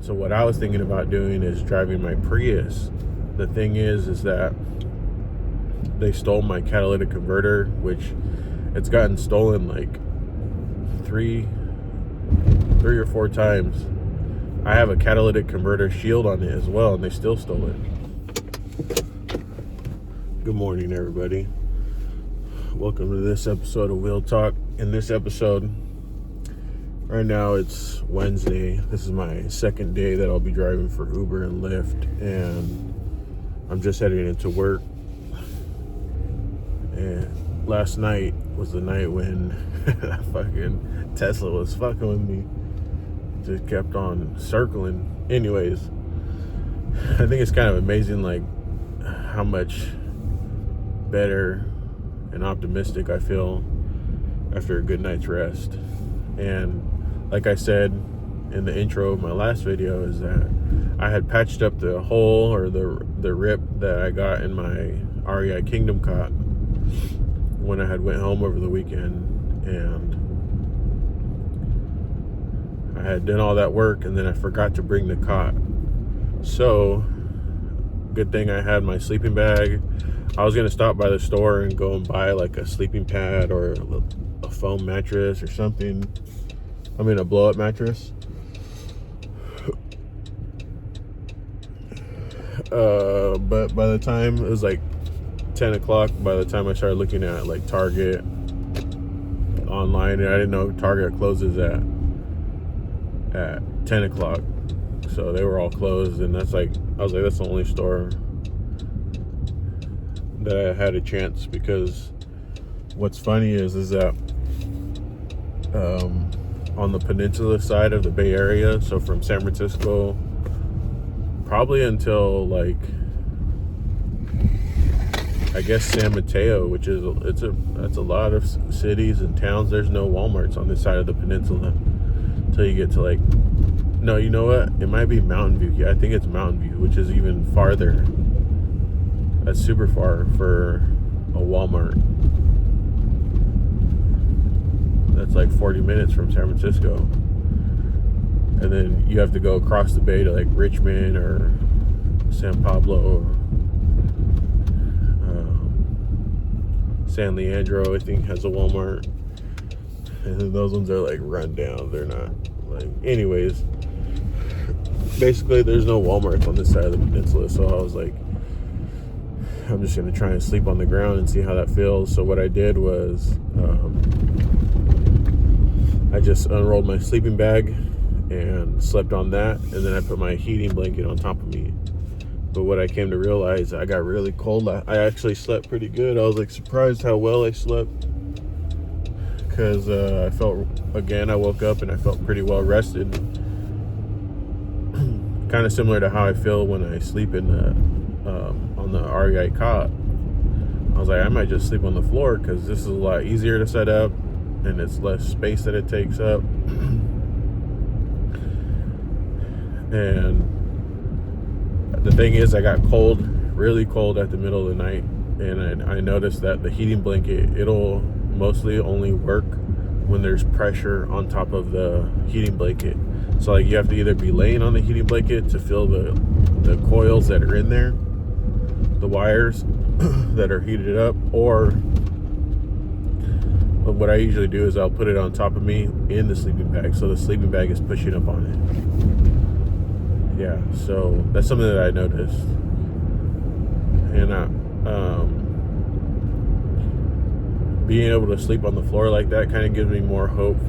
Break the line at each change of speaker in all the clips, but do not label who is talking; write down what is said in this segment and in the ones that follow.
So what I was thinking about doing is driving my Prius. The thing is that they stole my catalytic converter, which it's gotten stolen like three or four times. I have a catalytic converter shield on it as well, and they still stole it. Good morning, everybody. Welcome to this episode of Wheel Talk. In this episode, right now it's Wednesday. This is my second day that I'll be driving for Uber and Lyft, and I'm just heading into work. And last night was the night when that fucking Tesla was fucking with me. Just kept on circling. Anyways, I think it's kind of amazing, like, how much better and optimistic I feel after a good night's rest. And like I said in the intro of my last video, is that I had patched up the hole or the rip that I got in my REI Kingdom cot when I had went home over the weekend, and I had done all that work, and then I forgot to bring the cot. So good thing I had my sleeping bag. I was gonna stop by the store and go and buy like a sleeping pad or a foam mattress or something. I mean, a blow-up mattress. But by the time it was like 10 o'clock, by the time I started looking at like Target online, and I didn't know Target closes at 10 o'clock. So they were all closed, and I was like, that's the only store that I had a chance. Because what's funny is that on the peninsula side of the Bay Area, so from San Francisco probably until like, I guess, San Mateo, which is that's a lot of cities and towns, there's no Walmarts on this side of the peninsula until you get to like, no, you know what, it might be Mountain View. Yeah, I think it's Mountain View, which is even farther. That's super far for a Walmart. That's like 40 minutes from San Francisco. And then you have to go across the bay to like Richmond or San Pablo or San Leandro, I think, has a Walmart. And then those ones are like run down. They're not like, anyways, basically there's no Walmarts on this side of the peninsula. So I was like, I'm just gonna try and sleep on the ground and see how that feels. So what I did was I just unrolled my sleeping bag and slept on that, and then I put my heating blanket on top of me. But what I came to realize, I got really cold. I actually slept pretty good. I was like surprised how well I slept, because I felt, again, I woke up and I felt pretty well rested. Kind of similar to how I feel when I sleep in on the REI cot. I was like, I might just sleep on the floor, because this is a lot easier to set up and it's less space that it takes up. And the thing is, I got cold, really cold at the middle of the night, and I noticed that the heating blanket, it'll mostly only work when there's pressure on top of the heating blanket. So like, you have to either be laying on the heating blanket to feel the coils that are in there, the wires that are heated up, or what I usually do is I'll put it on top of me in the sleeping bag, so the sleeping bag is pushing up on it. Yeah, so that's something that I noticed. And being able to sleep on the floor like that kind of gives me more hope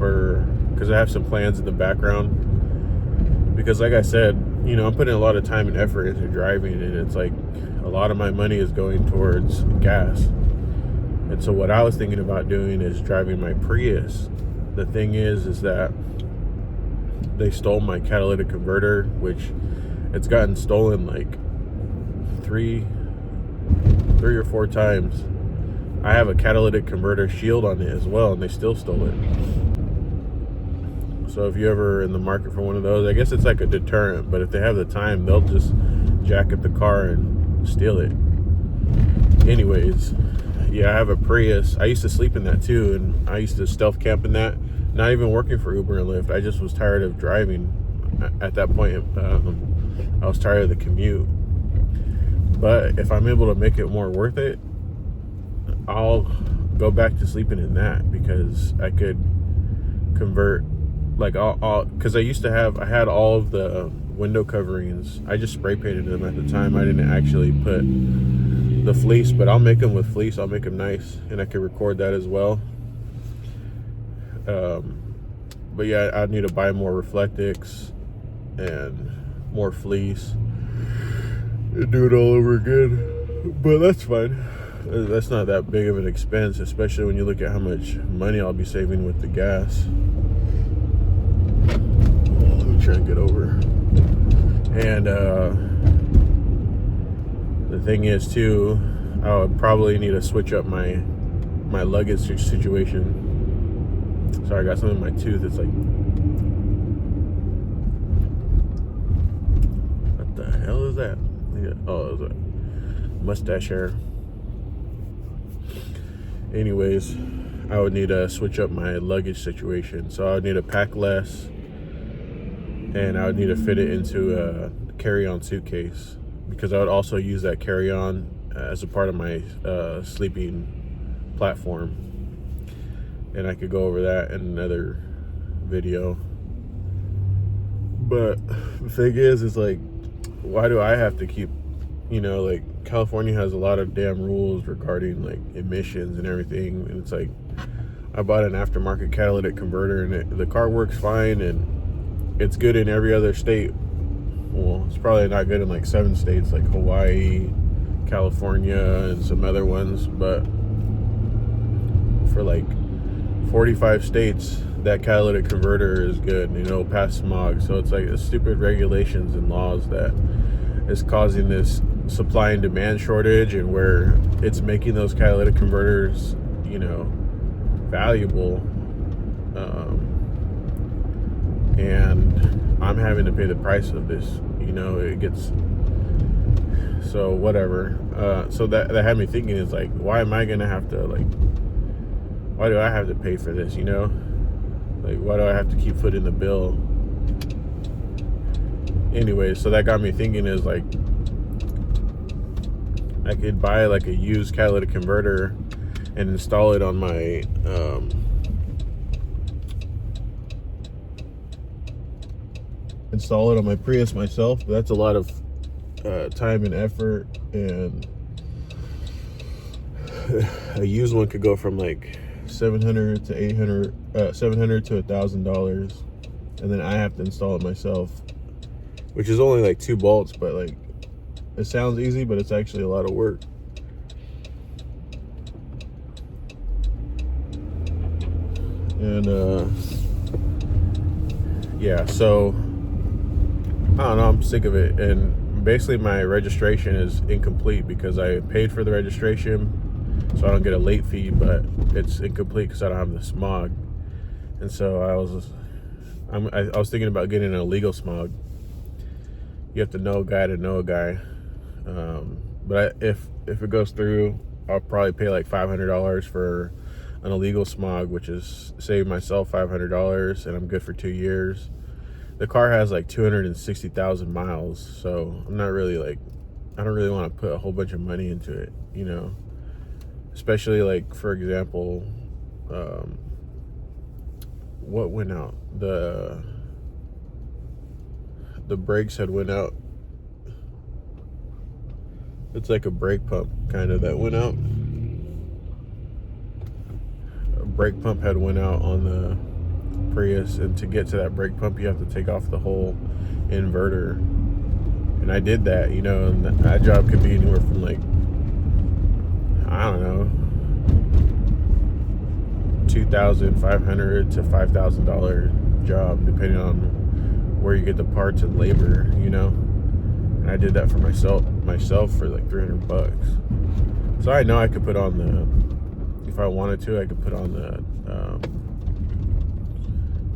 because I have some plans in the background. Because like I said, you know, I'm putting a lot of time and effort into driving, and it's like a lot of my money is going towards gas. And so what I was thinking about doing is driving my Prius. The thing is that they stole my catalytic converter, which it's gotten stolen like three or four times. I have a catalytic converter shield on it as well, and they still stole it. So if you're ever in the market for one of those, I guess it's like a deterrent, but if they have the time, they'll just jack up the car and steal it. Anyways, yeah, I have a Prius. I used to sleep in that too, and I used to stealth camp in that. Not even working for Uber and Lyft. I just was tired of driving. at that point, I was tired of the commute. But if I'm able to make it more worth it, I'll go back to sleeping in that, because I could convert, like, because I had all of the window coverings. I just spray painted them at the time. I didn't actually put the fleece, but I'll make them with fleece. I'll make them nice, and I can record that as well. But yeah, I need to buy more Reflectix and more fleece and do it all over again. But that's fine. That's not that big of an expense, especially when you look at how much money I'll be saving with the gas. Let me try and get over. And the thing is too, I would probably need to switch up my luggage situation. Sorry, I got something in my tooth. It's like, what the hell is that? Oh, it was a mustache hair. Anyways, I would need to switch up my luggage situation. So I would need to pack less, and I would need to fit it into a carry-on suitcase, because I would also use that carry-on as a part of my sleeping platform. And I could go over that in another video. But the thing is like, why do I have to keep, like, California has a lot of damn rules regarding like emissions and everything, and it's like, I bought an aftermarket catalytic converter, and the car works fine, and it's good in every other state. Well, it's probably not good in like 7 states, like Hawaii, California, and some other ones, but for like 45 states, that catalytic converter is good, past smog. So it's like the stupid regulations and laws that is causing this supply and demand shortage, and where it's making those catalytic converters, valuable, and I'm having to pay the price of this. It gets, so whatever. So that had me thinking, is like, why am I gonna have to, like, why do I have to pay for this? Like, why do I have to keep footing the bill? Anyway, so that got me thinking, is like, I could buy like a used catalytic converter and install it on my Prius myself. But that's a lot of time and effort, and a used one could go from like $700 to $1,000, and then I have to install it myself, which is only like 2 bolts, but like, it sounds easy, but it's actually a lot of work. And yeah, so I don't know, I'm sick of it. And basically my registration is incomplete because I paid for the registration, so I don't get a late fee, but it's incomplete because I don't have the smog. And so I was thinking about getting an illegal smog. You have to know a guy to know a guy. But if it goes through, I'll probably pay like $500 for an illegal smog, which is save myself $500, and I'm good for 2 years. The car has like 260,000 miles, so I'm not really like, I don't really want to put a whole bunch of money into it, especially like, for example, what went out? The brakes had went out. It's like a brake pump kind of that went out. A brake pump had went out on the Prius, and to get to that brake pump, you have to take off the whole inverter. And I did that, and that job could be anywhere from like, I don't know, $2,500 to $5,000 job, depending on where you get the parts and labor, And I did that for myself for like $300. So I know I could put on if I wanted to, I could put on the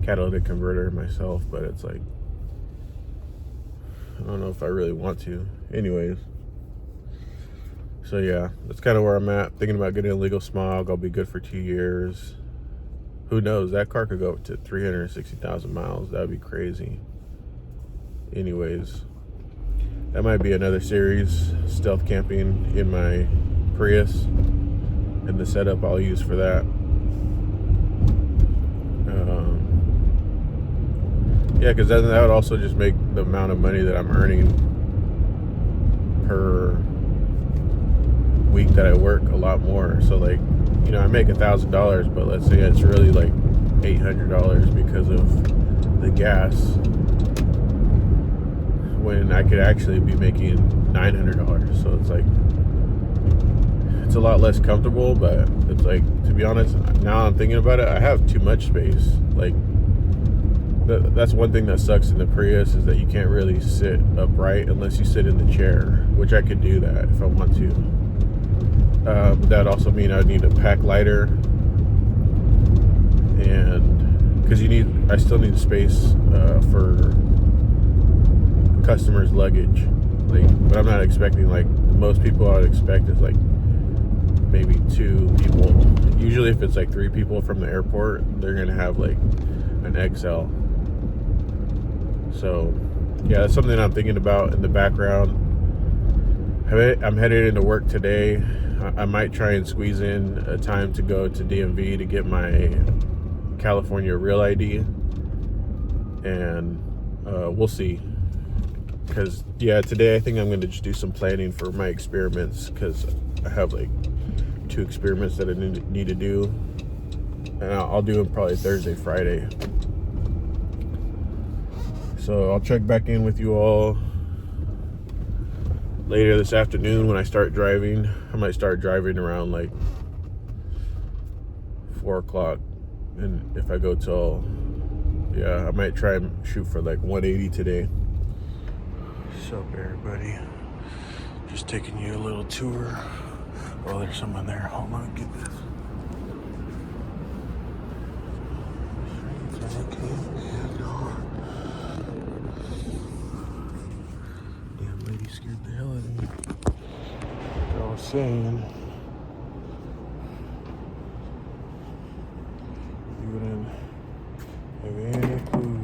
catalytic converter myself, but it's like, I don't know if I really want to. Anyways, so yeah, that's kind of where I'm at. Thinking about getting a legal smog. I'll be good for 2 years. Who knows? That car could go up to 360,000 miles. That'd be crazy. Anyways, that might be another series, stealth camping in my Prius, and the setup I'll use for that. Yeah, because that would also just make the amount of money that I'm earning per week that I work a lot more. So like, you know, I make $1,000, but let's say it's really like $800 because of the gas, when I could actually be making $900. So it's like, it's a lot less comfortable, but it's like, to be honest, now I'm thinking about it, I have too much space. Like, that's one thing that sucks in the Prius, is that you can't really sit upright unless you sit in the chair, which I could do that if I want to. But that also mean I'd need to pack lighter, and because I still need space for customers' luggage. Like, but I'm not expecting, like most people I would expect is like maybe 2 people. Usually if it's like 3 people from the airport, they're gonna have like an XL. So yeah, that's something I'm thinking about in the background. I'm headed into work today. I might try and squeeze in a time to go to DMV to get my California Real ID, and we'll see. Because yeah, today I think I'm going to just do some planning for my experiments, because I have like 2 experiments that I need to do, and I'll do them probably Thursday, Friday. So I'll check back in with you all later this afternoon when I start driving. I might start driving around like 4 o'clock, and if I go till, yeah, I might try and shoot for like 180 today. What's up, everybody? Just taking you a little tour. Oh, there's someone there. Hold on, get this. Damn lady scared the hell out of me. Like I was saying, you wouldn't have any clue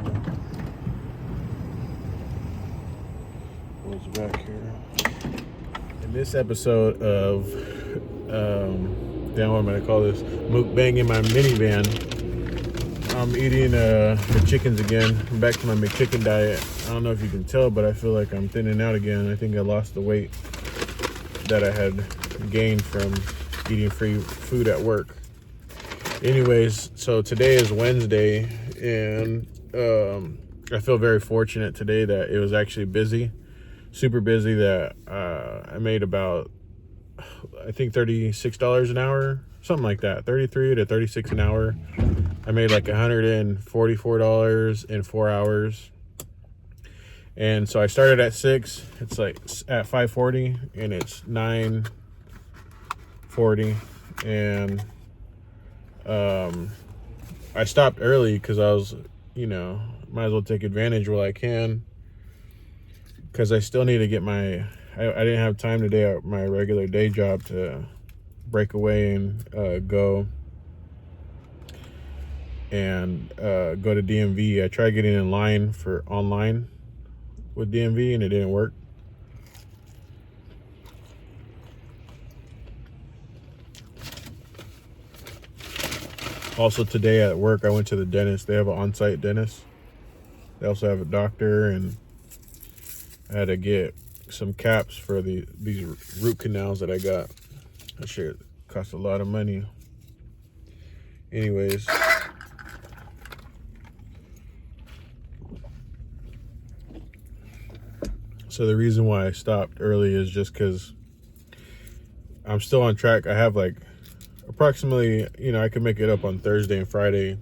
what's back here. In this episode of damn, what am I gonna call this? Mukbang in my minivan. I'm eating McChickens again. I'm back to my McChicken diet. I don't know if you can tell, but I feel like I'm thinning out again. I think I lost the weight that I had gained from eating free food at work. Anyways, so today is Wednesday, and I feel very fortunate today that it was actually busy, super busy, that I made about, I think $36 an hour, something like that, 33 to 36 an hour. I made like $144 in 4 hours. And so I started at 6, it's like at 5:40, and it's 9:40. And I stopped early because I was, you know, might as well take advantage while I can, because I still need to get I didn't have time today at my regular day job to break away and go to DMV. I tried getting in line for online with DMV, and it didn't work. Also today at work, I went to the dentist. They have an on-site dentist. They also have a doctor, and I had to get some caps for these root canals that I got. That shit cost a lot of money. Anyways, so the reason why I stopped early is just because I'm still on track. I have like approximately, you know, I can make it up on Thursday and Friday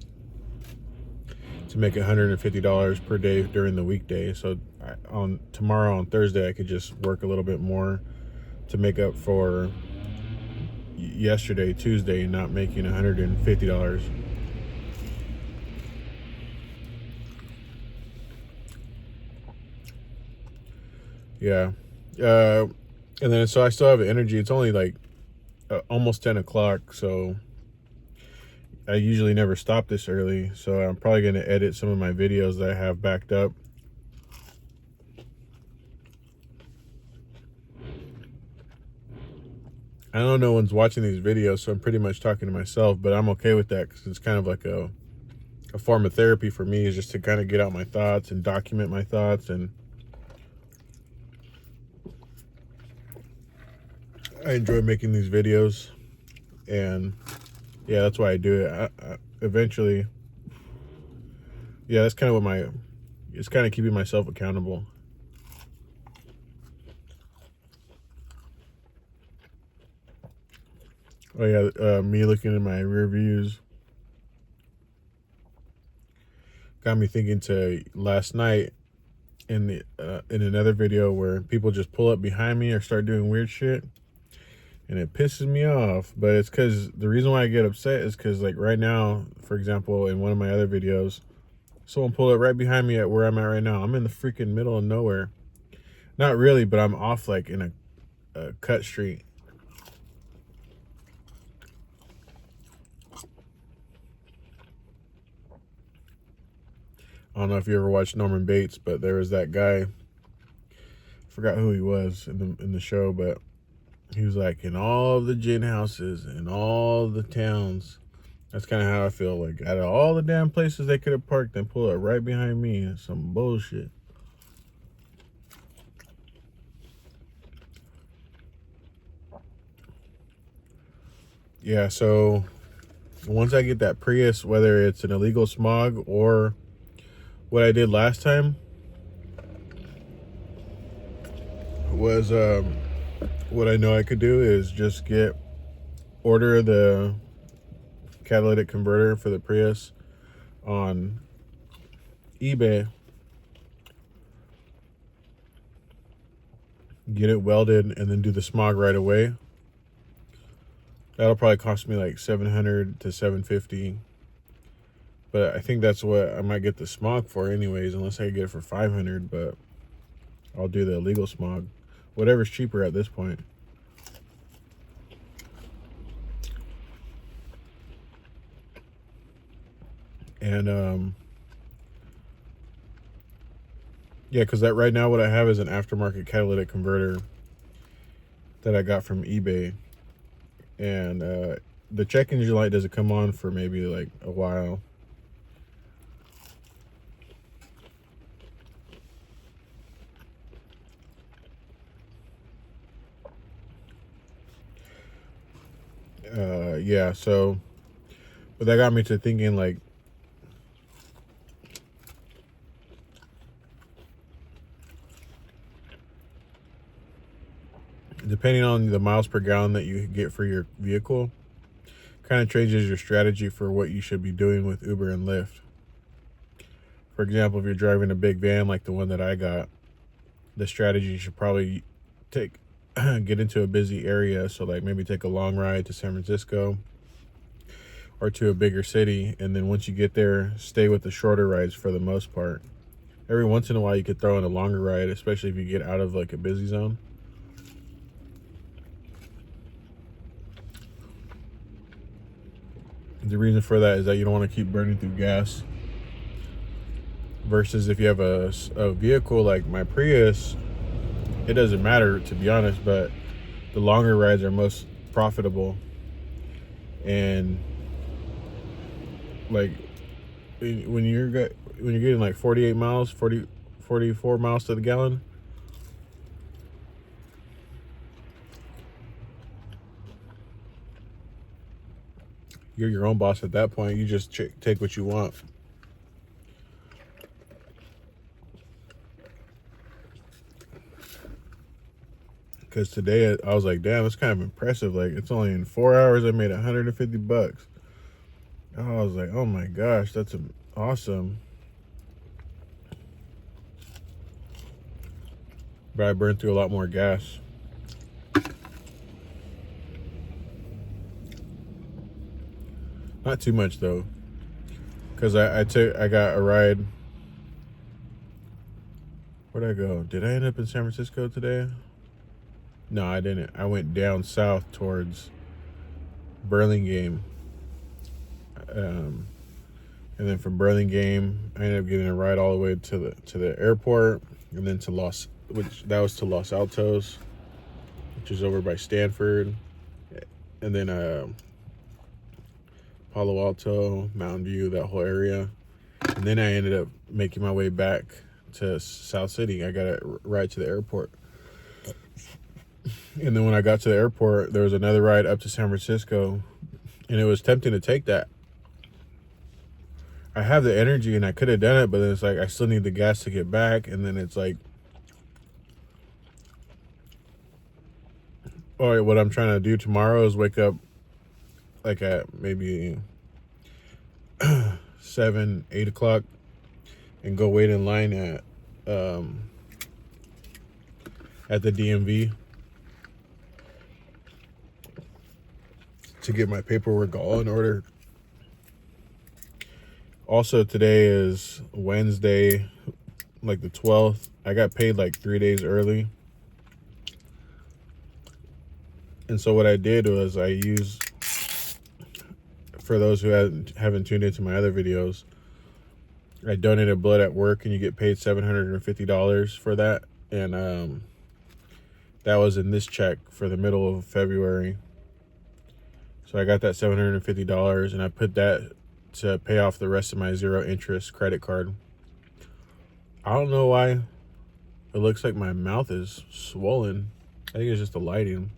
to make $150 per day during the weekday. So on tomorrow, on Thursday, I could just work a little bit more to make up for yesterday, Tuesday, not making $150. Yeah. And then so I still have energy. It's only like almost 10 o'clock, so I usually never stop this early. So I'm probably going to edit some of my videos that I have backed up I know no one's watching these videos, so I'm pretty much talking to myself, but I'm okay with that because it's kind of like a form of therapy for me, is just to kind of get out my thoughts and document my thoughts. And I enjoy making these videos, and yeah, that's why I do it. Eventually, yeah, that's kind of what it's kind of keeping myself accountable. Oh yeah, me looking at my rear views got me thinking to last night in another video where people just pull up behind me or start doing weird shit, and it pisses me off. But it's because the reason why I get upset is because, like, right now, for example, in one of my other videos, someone pulled up right behind me at where I'm at right now. I'm in the freaking middle of nowhere. Not really, but I'm off like in a cut street. I don't know if you ever watched Norman Bates, but there was that guy. I forgot who he was in the show, but he was like, in all the gin houses in all the towns. That's kind of how I feel. Like, out of all the damn places they could have parked, and pull up right behind me. It's some bullshit. Yeah, so once I get that Prius, whether it's an illegal smog or what I did last time was what I know I could do is just order the catalytic converter for the Prius on eBay, get it welded, and then do the smog right away. That'll probably cost me like $700 to $750, but I think that's what I might get the smog for anyways, unless I get it for $500. But I'll do the illegal smog, whatever's cheaper at this point. And yeah, because that right now what I have is an aftermarket catalytic converter that I got from eBay, and the check engine light doesn't come on for maybe like a while. Yeah, so, but that got me to thinking, like, depending on the miles per gallon that you get for your vehicle, kind of changes your strategy for what you should be doing with Uber and Lyft. For example, if you're driving a big van like the one that I got, the strategy you should probably get into a busy area. So like maybe take a long ride to San Francisco or to a bigger city, and then once you get there, stay with the shorter rides for the most part. Every once in a while you could throw in a longer ride, especially if you get out of like a busy zone. The reason for that is that you don't want to keep burning through gas. Versus if you have a vehicle like my Prius, it doesn't matter, to be honest, but the longer rides are most profitable. And like when you're getting like 48 miles, 44 miles to the gallon, you're your own boss at that point. You just take what you want. Because today I was like, damn, it's kind of impressive. Like, it's only in 4 hours I made $150. I was like, oh my gosh, that's awesome. But I burned through a lot more gas. Not too much though, because I got a ride. Where'd I go? Did I end up in San Francisco today? No, I didn't. I went down south towards Burlingame. And then from Burlingame, I ended up getting a ride all the way to the airport, and then to Los Altos, which is over by Stanford. and then Palo Alto, Mountain View, that whole area. And then I ended up making my way back to South City. I got a ride to the airport. And then when I got to the airport, there was another ride up to San Francisco. And it was tempting to take that. I have the energy and I could have done it, but it's like I still need the gas to get back. And then it's like, all right, what I'm trying to do tomorrow is wake up like at maybe 7, 8 o'clock and go wait in line at the DMV to get my paperwork all in order. Also, today is Wednesday, like the 12th. I got paid like 3 days early. And so what I did was I used, for those who haven't tuned into my other videos, I donated blood at work and you get paid $750 for that. And that was in this check for the middle of February. So I got that $750 and I put that to pay off the rest of my zero interest credit card. I don't know why it looks like my mouth is swollen. I think it's just the lighting.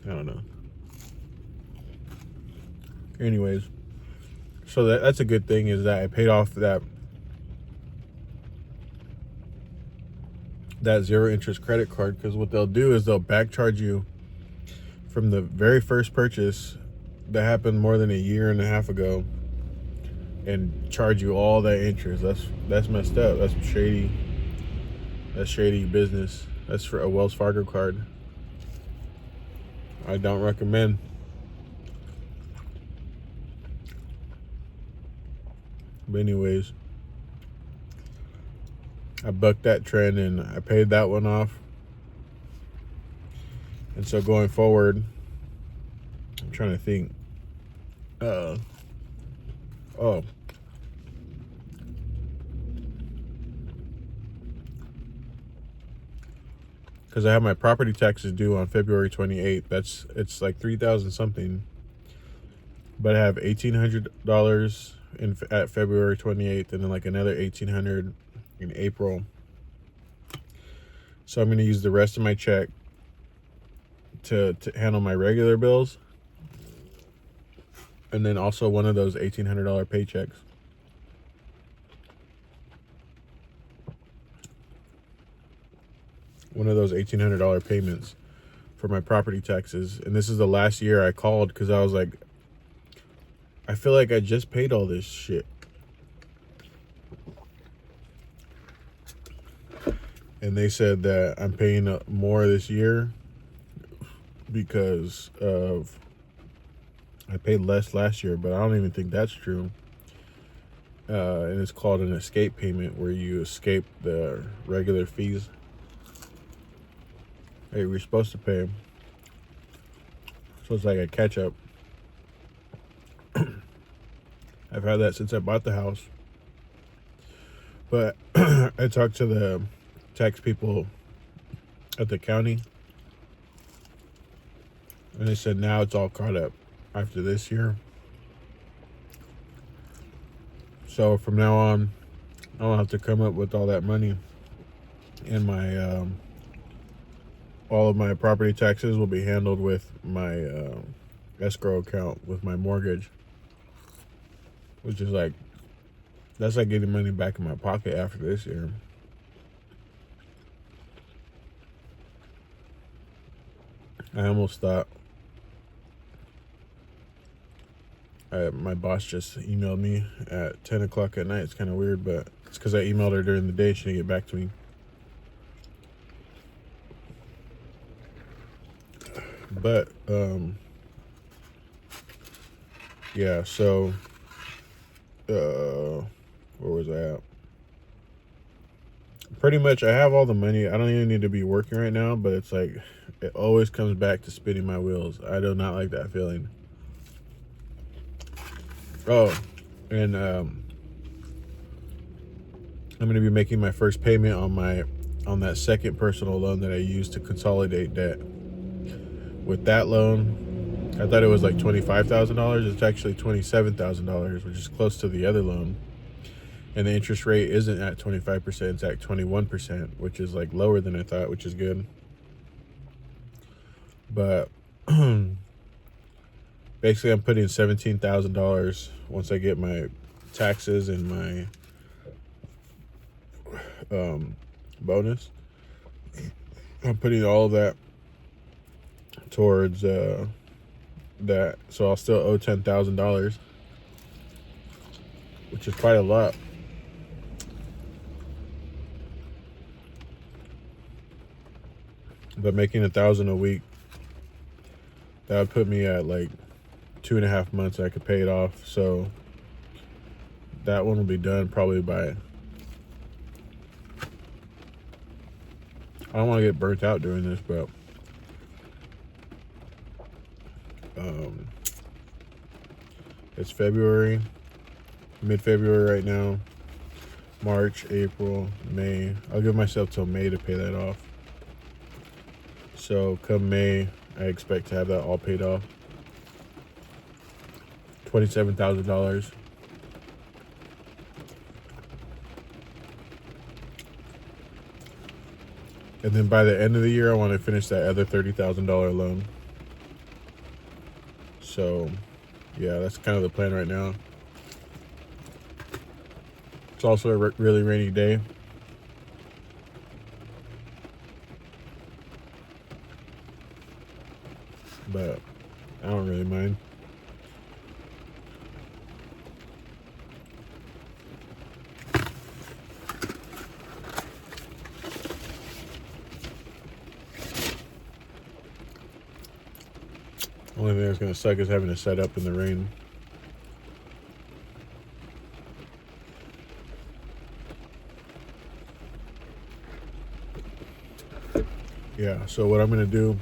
I don't know. Anyways, so that's a good thing, is that I paid off that zero interest credit card, because what they'll do is they'll back charge you from the very first purchase that happened more than a year and a half ago and charge you all that interest. That's messed up. That's shady. That's shady business. That's for a Wells Fargo card. I don't recommend. But anyways, I bucked that trend and I paid that one off. And so going forward, I'm trying to think. Because I have my property taxes due on February 28th. It's like $3,000 something. But I have $1,800 at February 28th, and then like another $1,800 in April. So I'm going to use the rest of my check to handle my regular bills, and then also one of those $1,800 paychecks. One of those $1,800 payments for my property taxes. And this is the last year I called because I was like, I feel like I just paid all this shit. And they said that I'm paying more this year because of, I paid less last year, but I don't even think that's true. And it's called an escape payment, where you escape the regular fees. Hey, we're supposed to pay. So it's like a catch up. I've had that since I bought the house. But I talked to the tax people at the county, and they said now it's all caught up after this year. So from now on, I don't have to come up with all that money. And my all of my property taxes will be handled with my escrow account with my mortgage, which is like, that's like getting money back in my pocket after this year. I almost thought, my boss just emailed me at 10 o'clock at night. It's kind of weird, but it's because I emailed her during the day. She didn't get back to me. But yeah, so where was I at? Pretty much I have all the money. I don't even need to be working right now, but it's like it always comes back to spinning my wheels. I do not like that feeling. Oh, and I'm going to be making my first payment on my on that second personal loan that I used to consolidate debt. With that loan, I thought it was like $25,000. It's actually $27,000, which is close to the other loan. And the interest rate isn't at 25%, it's at 21%, which is like lower than I thought, which is good. But basically, I'm putting $17,000 once I get my taxes and my bonus. I'm putting all of that towards that, so I'll still owe $10,000, which is quite a lot. But making $1,000 a week, that would put me at like 2.5 months. I could pay it off. So that one will be done probably by, I don't want to get burnt out doing this, but it's February, mid-February right now. March, April, May. I'll give myself till May to pay that off. So come May, I expect to have that all paid off. $27,000. And then by the end of the year, I want to finish that other $30,000 loan. So yeah, that's kind of the plan right now. It's also a really rainy day. But I don't really mind. Only thing that's gonna suck is having to set up in the rain. Yeah, so what I'm gonna do,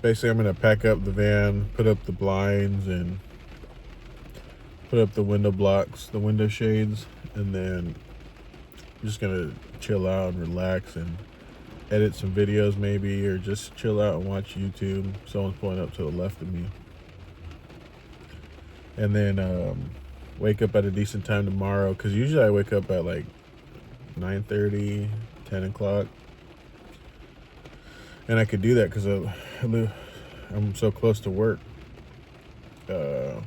basically I'm gonna pack up the van, put up the blinds and put up the window blocks, the window shades, and then I'm just gonna chill out and relax and edit some videos maybe, or just chill out and watch YouTube. Someone's pulling up to the left of me. And then wake up at a decent time tomorrow, because usually I wake up at like 9:30, 10 o'clock. And I could do that because I'm so close to work. And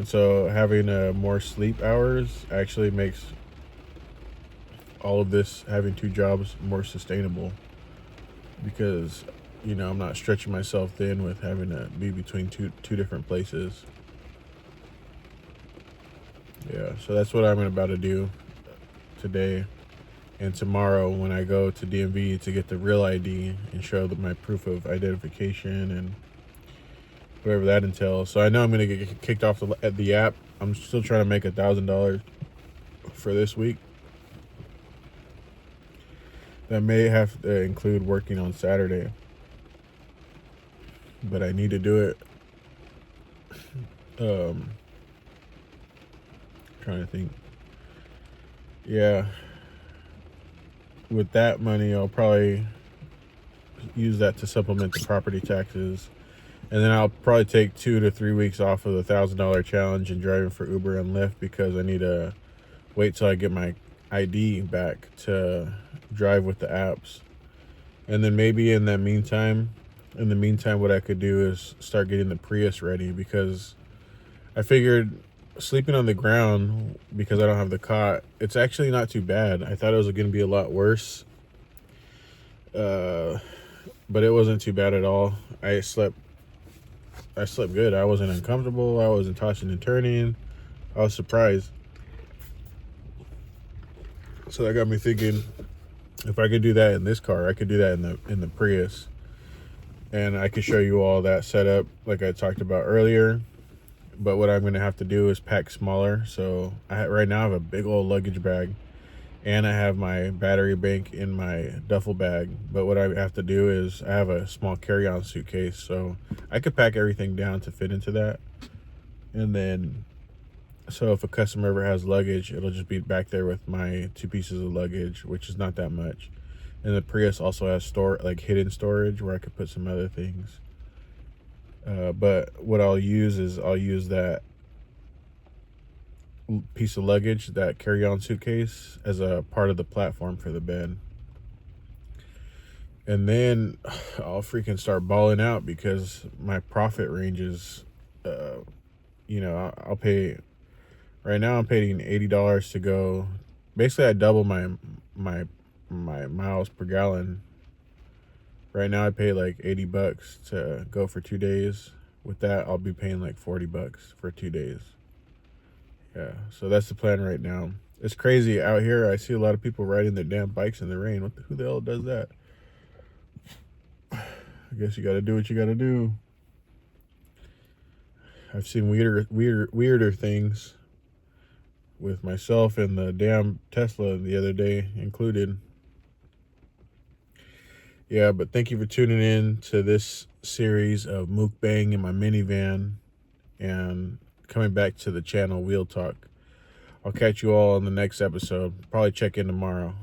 so having more sleep hours actually makes all of this, having two jobs, more sustainable, because you know I'm not stretching myself thin with having to be between two different places. Yeah, so that's what I'm about to do today and tomorrow when I go to DMV to get the real ID and show them my proof of identification and whatever that entails. So I know I'm gonna get kicked off the app. I'm still trying to make $1,000 for this week. That may have to include working on Saturday, but I need to do it. Trying to think. Yeah, with that money, I'll probably use that to supplement the property taxes, and then I'll probably take 2 to 3 weeks off of the $1,000 challenge and driving for Uber and Lyft, because I need to wait till I get my ID back to drive with the apps. And then maybe in the meantime, what I could do is start getting the Prius ready, because I figured sleeping on the ground, because I don't have the cot, it's actually not too bad. I thought it was going to be a lot worse, but it wasn't too bad at all. I slept good. I wasn't uncomfortable. I wasn't tossing and turning. I was surprised. So that got me thinking, if I could do that in this car, I could do that in the Prius. And I could show you all that setup like I talked about earlier. But what I'm going to have to do is pack smaller. So right now I have a big old luggage bag, and I have my battery bank in my duffel bag. But what I have to do is I have a small carry-on suitcase, so I could pack everything down to fit into that. And then So if a customer ever has luggage, it'll just be back there with my 2 pieces of luggage, which is not that much. And the Prius also has hidden storage where I could put some other things. But what I'll use is I'll use that piece of luggage, that carry-on suitcase, as a part of the platform for the bed. And then I'll freaking start balling out because my profit ranges, I'll pay, right now I'm paying $80 to go. Basically, I double my miles per gallon. Right now I pay like $80 to go for 2 days. With that, I'll be paying like $40 for 2 days. Yeah, so that's the plan right now. It's crazy out here. I see a lot of people riding their damn bikes in the rain. Who the hell does that? I guess you got to do what you got to do. I've seen weirder things with myself and the damn Tesla the other day included. Yeah, but thank you for tuning in to this series of mukbang in my minivan and coming back to the channel Wheel Talk. I'll catch you all in the next episode. Probably check in tomorrow.